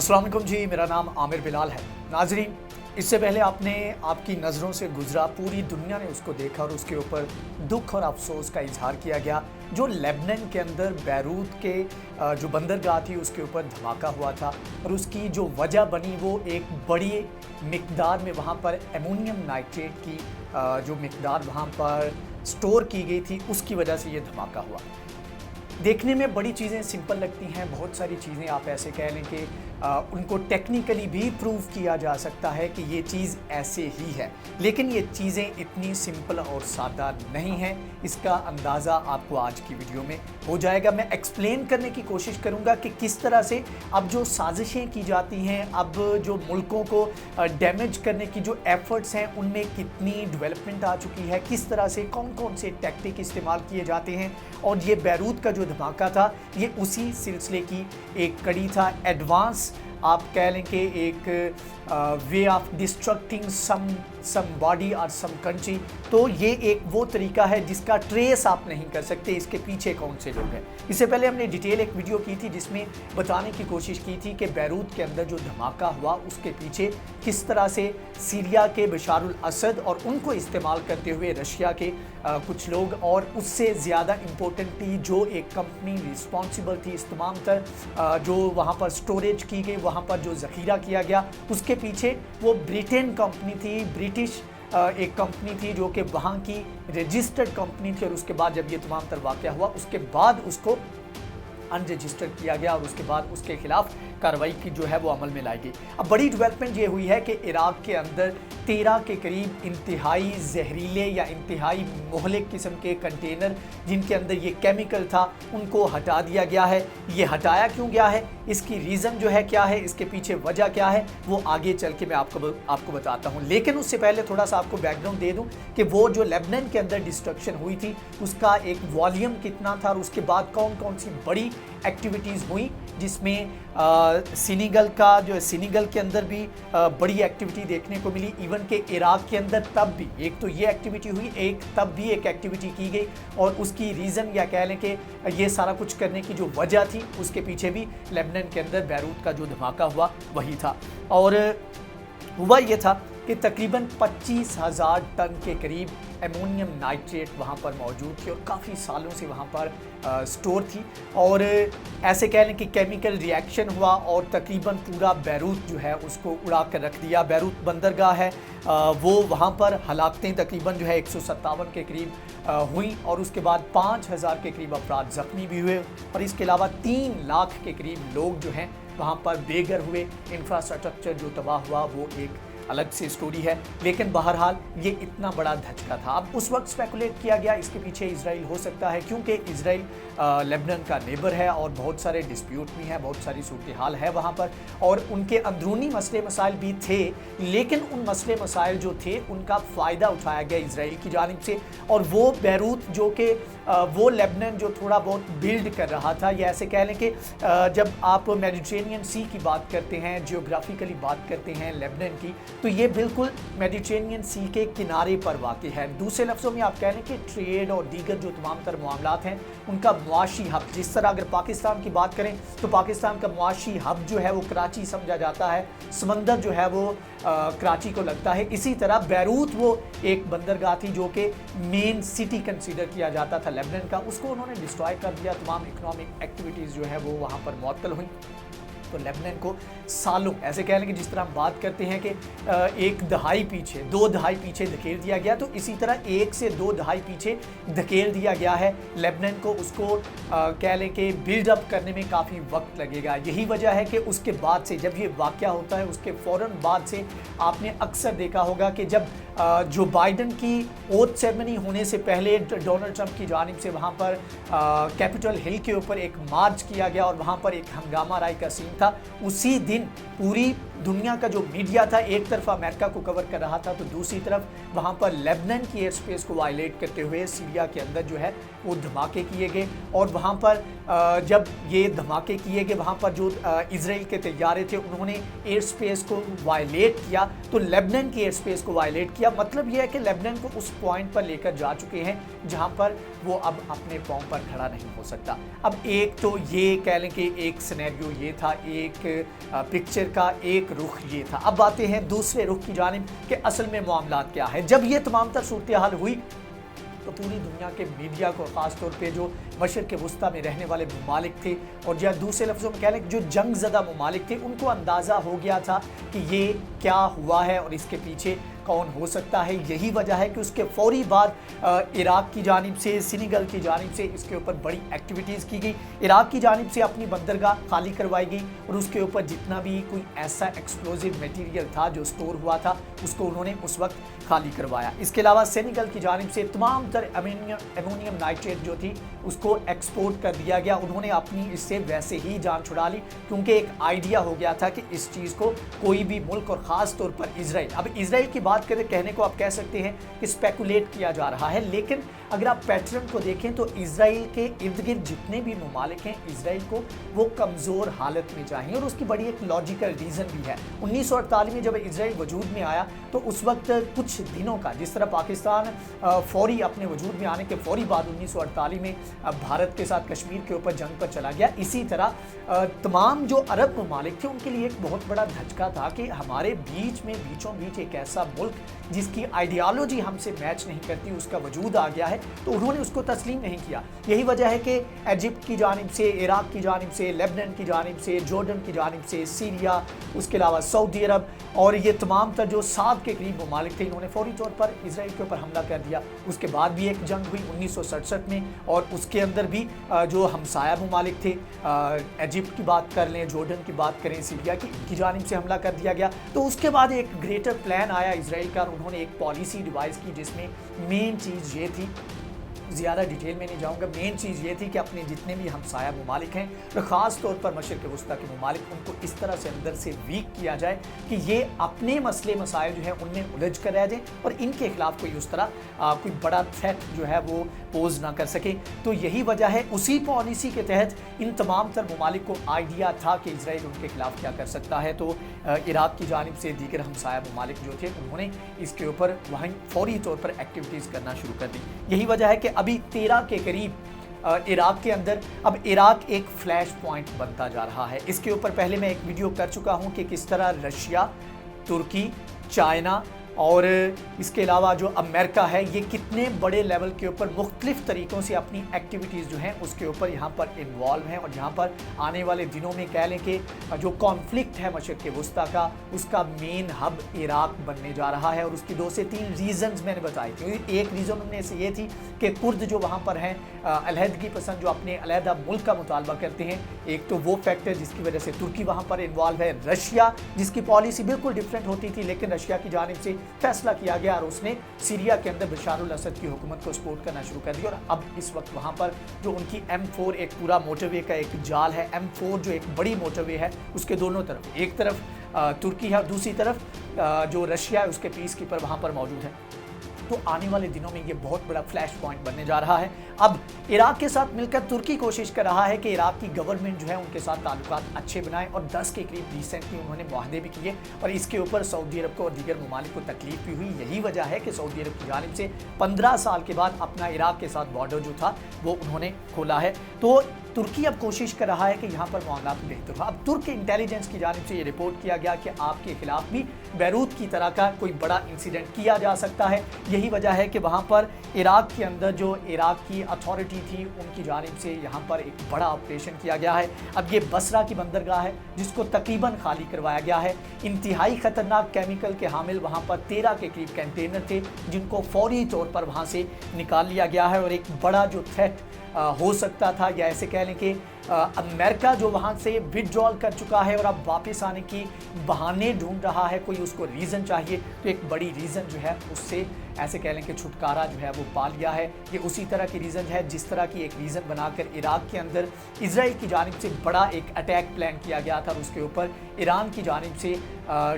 अस्सलाम वालेकुम जी, मेरा नाम आमिर बिलाल है। नाजरीन, इससे पहले आपने आपकी नज़रों से गुजरा, पूरी दुनिया ने उसको देखा और उसके ऊपर दुख और अफसोस का इजहार किया गया जो लेबनान के अंदर बैरूत के जो बंदरगाह थी उसके ऊपर धमाका हुआ था। और उसकी जो वजह बनी वो एक बड़ी मिकदार में वहाँ पर एमोनियम नाइट्रेट की जो मिकदार वहाँ पर स्टोर की गई थी उसकी वजह से ये धमाका हुआ। देखने में बड़ी चीज़ें सिंपल लगती हैं, बहुत सारी चीज़ें आप ऐसे कह लें कि उनको टेक्निकली भी प्रूव किया जा सकता है कि ये चीज़ ऐसे ही है, लेकिन ये चीज़ें इतनी सिंपल और सादा नहीं हैं। इसका अंदाज़ा आपको आज की वीडियो में हो जाएगा। मैं एक्सप्लेन करने की कोशिश करूँगा कि किस तरह से अब जो साजिशें की जाती हैं, अब जो मुल्कों को डैमेज करने की जो एफर्ट्स हैं उनमें कितनी डेवलपमेंट आ चुकी है, किस तरह से कौन कौन से टैक्टिक इस्तेमाल किए जाते हैं। और ये बैरूत का जो धमाका था ये उसी सिलसिले की एक कड़ी था। एडवांस आप कह लें कि एक way of destructing some body और सम कंट्री। तो ये एक वो तरीका है जिसका ट्रेस आप नहीं कर सकते इसके पीछे कौन से लोग हैं। इससे पहले हमने डिटेल एक वीडियो की थी जिसमें बताने की कोशिश की थी कि बैरूत के अंदर जो धमाका हुआ उसके पीछे किस तरह से सीरिया के बशारुल असद और उनको इस्तेमाल करते हुए रशिया के कुछ लोग, और उससे ज़्यादा इम्पोर्टेंटली जो एक कंपनी रिस्पॉन्सिबल थी इस तमाम तर जो वहाँ पर स्टोरेज की गई, वहाँ पर जो ज़ख़ीरा किया गया, उसके पीछे वो ब्रिटेन कंपनी थी, ब्रिटिश एक कंपनी थी जो कि वहाँ की रजिस्टर्ड कंपनी थी। और उसके बाद जब ये तमाम तर वाक़या हुआ उसके बाद उसको अनरजिस्टर्ड किया गया और उसके बाद उसके खिलाफ कार्रवाई की जो है वो अमल में लाई गई। अब बड़ी डेवलपमेंट ये हुई है कि इराक के अंदर 13 के करीब इंतहाई जहरीले या इंतहाई मोहलिक किस्म के कंटेनर जिनके अंदर ये केमिकल था उनको हटा दिया गया है। ये हटाया क्यों गया है, इसकी रीज़न जो है क्या है, इसके पीछे वजह क्या है, वो आगे चल के मैं आपको बताता हूँ। लेकिन उससे पहले थोड़ा सा आपको बैकग्राउंड दे दूँ कि वो जो लेबनान के अंदर डिस्ट्रक्शन हुई थी उसका एक वॉल्यूम कितना था और उसके बाद कौन कौन सी बड़ी एक्टिविटीज़ हुई, जिसमें सीनेगल का जो सीनेगल के अंदर भी बड़ी एक्टिविटी देखने को मिली। इवन के इराक के अंदर तब भी एक तो ये एक्टिविटी हुई, एक तब भी एक एक्टिविटी की गई और उसकी रीज़न या कह लें कि ये सारा कुछ करने की जो वजह थी उसके पीछे भी लेबनान के अंदर बैरूत का जो धमाका हुआ वही था। और हुआ ये था कि तकरीबन 25,000 टन के करीब एमोनियम नाइट्रेट वहाँ पर मौजूद थी और काफ़ी सालों से वहाँ पर स्टोर थी। और ऐसे कह लें कि केमिकल रिएक्शन हुआ और तकरीबन पूरा बैरूत जो है उसको उड़ा कर रख दिया। बैरूत बंदरगाह है वो वहाँ पर हलाकतें तकरीबन जो है 157 के करीब हुई और उसके बाद 5,000 के करीब अफराद ज़ख्मी भी हुए और इसके अलावा 3 लाख के करीब लोग जो हैं वहाँ पर बेघर हुए। इंफ्रास्ट्रक्चर जो तबाह हुआ वो एक अलग से स्टोरी है, लेकिन बहरहाल ये इतना बड़ा धचका था। अब उस वक्त स्पेकुलेट किया गया इसके पीछे इजराइल हो सकता है, क्योंकि इजराइल लेबनान का नेबर है और बहुत सारे डिस्प्यूट भी हैं, बहुत सारी सूरत हाल है वहाँ पर और उनके अंदरूनी मसले मसाइल भी थे। लेकिन उन मसले मसाइल जो थे उनका फ़ायदा उठाया गया इजराइल की जानिब से और वो बैरूत जो कि वो लेबनान जो थोड़ा बहुत बिल्ड कर रहा था, या ऐसे कह लें कि जब आप मेडिटेरेनियन सी की बात करते हैं, जियोग्राफिकली बात करते हैं लेबनान की, तो ये बिल्कुल मेडिटेरेनियन सी के किनारे पर वाक़ है। दूसरे लफ्ज़ों में आप कह लें कि ट्रेड और दीगर जो तमाम तर मामलात हैं उनका मुआशी हब, जिस तरह अगर पाकिस्तान की बात करें तो पाकिस्तान का मुआशी हब जो है वो कराची समझा जाता है, समंदर जो है वो कराची को लगता है। इसी तरह बैरूत वो एक बंदरगाह थी जो कि मेन सिटी कंसीडर किया जाता था लेबनान का, उसको उन्होंने डिस्ट्रॉय कर दिया। तमाम इकोनॉमिक एक्टिविटीज़ जो है वो वहाँ पर मुअत्तल हुई। तो लेबनान को सालों ऐसे कह लें कि जिस तरह हम बात करते हैं कि एक दहाई पीछे, 2 दहाई पीछे धकेल दिया गया, तो इसी तरह 1 से 2 दहाई पीछे धकेल दिया गया है लेबनान को। उसको कह लें कि बिल्डअप करने में काफ़ी वक्त लगेगा। यही वजह है कि उसके बाद से जब ये वाक़या होता है उसके फ़ौरन बाद से आपने अक्सर देखा होगा कि जब जो बाइडन की ओथ सेरेमनी होने से पहले डोनाल्ड ट्रंप की जानिब से वहाँ पर कैपिटल हिल के ऊपर एक मार्च किया गया और वहाँ पर एक हंगामा राय का सीन था। उसी दिन पूरी दुनिया का जो मीडिया था एक तरफ अमेरिका को कवर कर रहा था, तो दूसरी तरफ वहाँ पर लेबनान की एयर स्पेस को वायलेट करते हुए सीरिया के अंदर जो है वो धमाके किए गए। और वहाँ पर जब ये धमाके किए गए, वहाँ पर जो इजराइल के तैयारे थे उन्होंने एयर स्पेस को वायलेट किया, तो लेबनान की एयर स्पेस को वायलेट किया। मतलब ये है कि लेबनान को उस पॉइंट पर लेकर जा चुके हैं जहाँ पर वो अब अपने पांव पर खड़ा नहीं हो सकता। अब एक तो ये कह लें कि एक सिनेरियो ये था, एक पिक्चर का एक रुख ये था। अब आते हैं दूसरे रुख की जानिब कि असल में मामला क्या है। जब ये तमाम तर सूरत हाल हुई तो पूरी दुनिया के मीडिया को, ख़ास तौर पे जो मशरिक़ वस्ता में रहने वाले ममालिक थे और या दूसरे लफ्ज़ों में कह लें जो जंग ज़दा ममालिक थे, उनको अंदाज़ा हो गया था कि ये क्या हुआ है और इसके पीछे कौन हो सकता है। यही वजह है कि उसके फौरी बाद इराक की जानिब से, सेनेगल की जानिब से इसके ऊपर बड़ी एक्टिविटीज़ की गई। इराक की जानिब से अपनी बंदरगाह खाली करवाई गई और उसके ऊपर जितना भी कोई ऐसा एक्सप्लोजिव मटेरियल था जो स्टोर हुआ था उसको उन्होंने उस वक्त खाली करवाया। इसके अलावा सेनेगल की जानिब से तमाम तर अमोनियम नाइट्रेट जो थी उसको एक्सपोर्ट कर दिया गया। उन्होंने अपनी इससे वैसे ही जान छुड़ा ली, क्योंकि एक आइडिया हो गया था कि इस चीज़ को कोई भी मुल्क और ख़ास तौर पर इजराइल, अब इजराइल की बात करें, कहने को आप कह सकते हैं कि स्पेकुलेट किया जा रहा है, लेकिन अगर आप पैटर्न को देखें तो इजराइल के इर्द गिर्द जितने भी ममालिक हैं इजराइल को वो कमज़ोर हालत में चाहिए और उसकी बड़ी एक लॉजिकल रीज़न भी है। 1948 में जब इजराइल वजूद में आया तो उस वक्त कुछ दिनों का, जिस तरह पाकिस्तान फौरी अपने वजूद में आने के फौरी बाद 1948 में भारत के साथ कश्मीर के ऊपर जंग पर चला गया, इसी तरह तमाम जो अरब ममालिक थे उनके लिए एक बहुत बड़ा धचका था कि हमारे बीच में बीचों बीच एक ऐसा मुल्क जिसकी आइडियालॉजी हमसे मैच नहीं करती उसका वजूद आ गया है, तो उन्होंने उसको तस्लीम नहीं किया। यही वजह है कि इजिप्ट की जानिब से, इराक की जानिब से, लेबनान की जानिब से, जॉर्डन की जानिब से, सीरिया, उसके अलावा सऊदी अरब और ये तमाम तर जो 7 के करीब ममालिक थे, इन्होंने फौरी तौर पर इजराइल के ऊपर हमला कर दिया। उसके बाद भी एक जंग हुई 1967 में और उसके अंदर भी जो हमसाया ममालिक थे, इजिप्ट की बात कर लें, जॉर्डन की बात करें, सीरिया की जानिब से हमला कर दिया गया। तो उसके बाद एक ग्रेटर प्लान आया इजराइल का, उन्होंने एक पॉलिसी डिवाइस की जिसमें मेन चीज़ ये थी, ज़्यादा डिटेल में नहीं जाऊंगा, मेन चीज़ ये थी कि अपने जितने भी हमसाया ममालिक हैं और ख़ास तौर पर मशरिक़ वस्ता के ममालिक, उनको इस तरह से अंदर से वीक किया जाए कि ये अपने मसले मसाइल जो है उनमें उलझ कर रह जाएं और इनके खिलाफ कोई उस तरह कोई बड़ा थ्रेट जो है वो पोज ना कर सके। तो यही वजह है, उसी पॉलिसी के तहत इन तमाम तर ममालिक को आइडिया था कि इसराइल उनके खिलाफ क्या कर सकता है। तो इराक की जानिब से दीगर हमसाया ममालिक जो थे उन्होंने इसके ऊपर वहीं फौरी तौर पर एक्टिविटीज़ करना शुरू कर दी। यही वजह है कि अभी 13 के करीब इराक के अंदर अब इराक एक फ्लैश पॉइंट बनता जा रहा है। इसके ऊपर पहले मैं एक वीडियो कर चुका हूं कि किस तरह रशिया, तुर्की, चाइना और इसके अलावा जो अमेरिका है ये कितने बड़े लेवल के ऊपर मुख्तलिफ तरीक़ों से अपनी एक्टिविटीज़ जो हैं उसके ऊपर यहाँ पर इन्वॉल्व हैं और यहाँ पर आने वाले दिनों में कह लें कि जो कॉन्फ्लिक्ट है मशरिक़ वस्ता का उसका मेन हब इराक बनने जा रहा है। और उसकी 2 से 3 रीज़न्स मैंने बताई थी। एक रीज़न उनमें से ये थी कि कुर्द जो वहाँ पर हैं अलहदगी पसंद, जो अपने अलहदा मुल्क का मुतालबा करते हैं, एक तो वो फैक्टर जिसकी वजह से तुर्की वहाँ पर इन्वॉल्व है। रशिया जिसकी पॉलिसी बिल्कुल डिफरेंट होती थी, लेकिन रशिया की जानिब से फैसला किया गया और उसने सीरिया के अंदर बशार अल असद की हुकूमत को सपोर्ट करना शुरू कर दिया। और अब इस वक्त वहाँ पर जो उनकी M4 एक पूरा मोटरवे का एक जाल है, M4 जो एक बड़ी मोटरवे है उसके दोनों तरफ, एक तरफ तुर्की है, दूसरी तरफ जो रशिया है उसके पीस कीपर वहाँ पर मौजूद है। तो आने वाले दिनों में ये बहुत बड़ा फ्लैश पॉइंट बनने जा रहा है। अब इराक के साथ मिलकर तुर्की कोशिश कर रहा है कि इराक की गवर्नमेंट जो है उनके साथ ताल्लुकात अच्छे बनाए और 10 के करीब रिसेंटली उन्होंने मुआहदे भी किए और इसके ऊपर सऊदी अरब को और दीगर ममालिक को तकलीफ भी हुई। यही वजह है कि सऊदी अरब की जानिब से 15 साल के बाद अपना इराक के साथ बॉर्डर जो था वो उन्होंने खोला है। तो तुर्की अब कोशिश कर रहा है कि यहाँ पर मामला बेहतर हो। अब तुर्क इंटेलिजेंस की जानिब से ये रिपोर्ट किया गया कि आपके खिलाफ भी बैरूत की तरह का कोई बड़ा इंसिडेंट किया जा सकता है। यही वजह है कि वहाँ पर इराक के अंदर जो इराक की अथॉरिटी थी उनकी जानिब से यहाँ पर एक बड़ा ऑपरेशन किया गया है। अब ये बसरा की बंदरगाह है जिसको तकरीबन खाली करवाया गया है। इंतहाई ख़तरनाक केमिकल के हामिल वहाँ पर 13 के करीब कंटेनर थे जिनको फौरी तौर पर वहाँ से निकाल लिया गया है और एक बड़ा जो थ्रेट हो सकता था, या ऐसे कह लें कि अमेरिका जो वहाँ से विथड्रॉल कर चुका है और अब वापस आने की बहाने ढूंढ रहा है, कोई उसको रीज़न चाहिए, तो एक बड़ी रीज़न जो है उससे ऐसे कह लें कि छुटकारा जो है वो पा लिया है। ये उसी तरह की रीज़न है जिस तरह की एक रीज़न बनाकर इराक के अंदर इजराइल की जानिब से बड़ा एक अटैक प्लान किया गया था और उसके ऊपर ईरान की जानिब से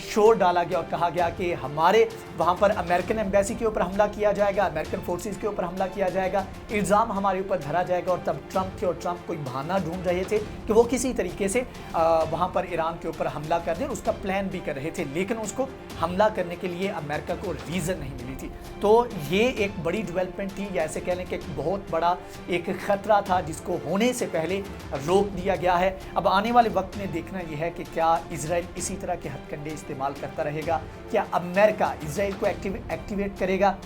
शोर डाला गया और कहा गया कि हमारे वहाँ पर अमेरिकन एम्बेसी के ऊपर हमला किया जाएगा, अमेरिकन फोर्सेस के ऊपर हमला किया जाएगा, इल्ज़ाम हमारे ऊपर धरा जाएगा। और तब ट्रंप थे और ट्रंप कोई बहाना ढूंढ रहे थे कि वो किसी तरीके से वहाँ पर ईरान के ऊपर हमला कर दे, उसका प्लान भी कर रहे थे, लेकिन उसको हमला करने के लिए अमेरिका को रीज़न नहीं मिली थी। तो ये एक बड़ी डेवलपमेंट थी, या ऐसे कह लें कि एक बहुत बड़ा एक ख़तरा था जिसको होने से पहले रोक दिया गया है। अब आने वाले वक्त में देखना यह है कि क्या इजराइल इसी तरह के हथकंडे इस्तेमाल करता रहेगा, क्या अमेरिका इजराइल को एक्टिवेट करेगा।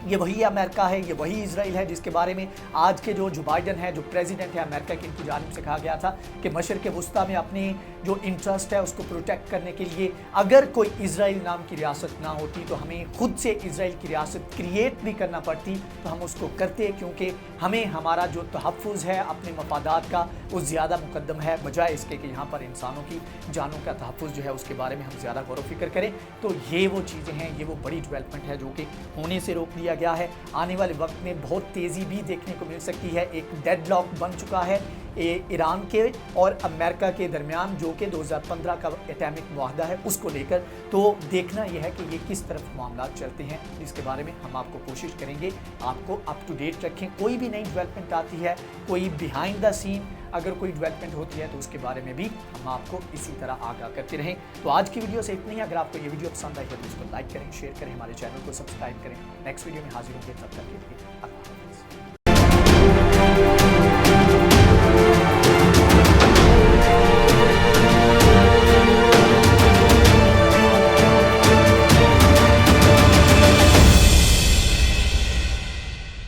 ये वही अमेरिका है, ये वही इजराइल है जिसके बारे में आज के जो बाइडन है, जो प्रेसिडेंट है अमेरिका की, इनकी जानिब से कहा गया था कि मशरिक़ वुस्ता में अपनी जो इंटरेस्ट है उसको प्रोटेक्ट करने के लिए अगर कोई इजराइल नाम की रियासत ना होती तो हमें खुद से इजराइल की रियासत क्रिएट भी करना पड़ती, तो हम उसको करते क्योंकि हमें हमारा जो तहफ़्फ़ुज़ है अपने मफादात का वो ज़्यादा मुकद्दम है, बजाय इसके कि यहाँ पर इंसानों की जानों का तहफ़्फ़ुज़ जो है उसके बारे में हम ज़्यादा गौर व फिक्र करें। तो ये वो चीज़ें हैं, ये वो बड़ी डेवलपमेंट है जो कि होने से रोक दिया गया है। आने वाले वक्त में बहुत तेज़ी भी देखने को मिल सकती है। एक डेडलॉक बन चुका है ईरान के और अमेरिका के दरमियान, जो कि 2015 का एटॉमिक मुआहदा है उसको लेकर। तो देखना यह है कि ये किस तरफ मामला चलते हैं, इसके बारे में हम आपको कोशिश करेंगे आपको अप टू डेट रखें। कोई भी नई डेवलपमेंट आती है, कोई बिहाइंड द सीन अगर कोई डेवलपमेंट होती है तो उसके बारे में भी हम आपको इसी तरह आगाह करते रहें। तो आज की वीडियो से इतना ही। अगर आपको ये वीडियो पसंद आई है तो इसको लाइक करें, शेयर करें, हमारे चैनल को सब्सक्राइब करें। नेक्स्ट वीडियो में हाजिर होंगे, तब तक के लिए अल्लाह हाफ़िज़।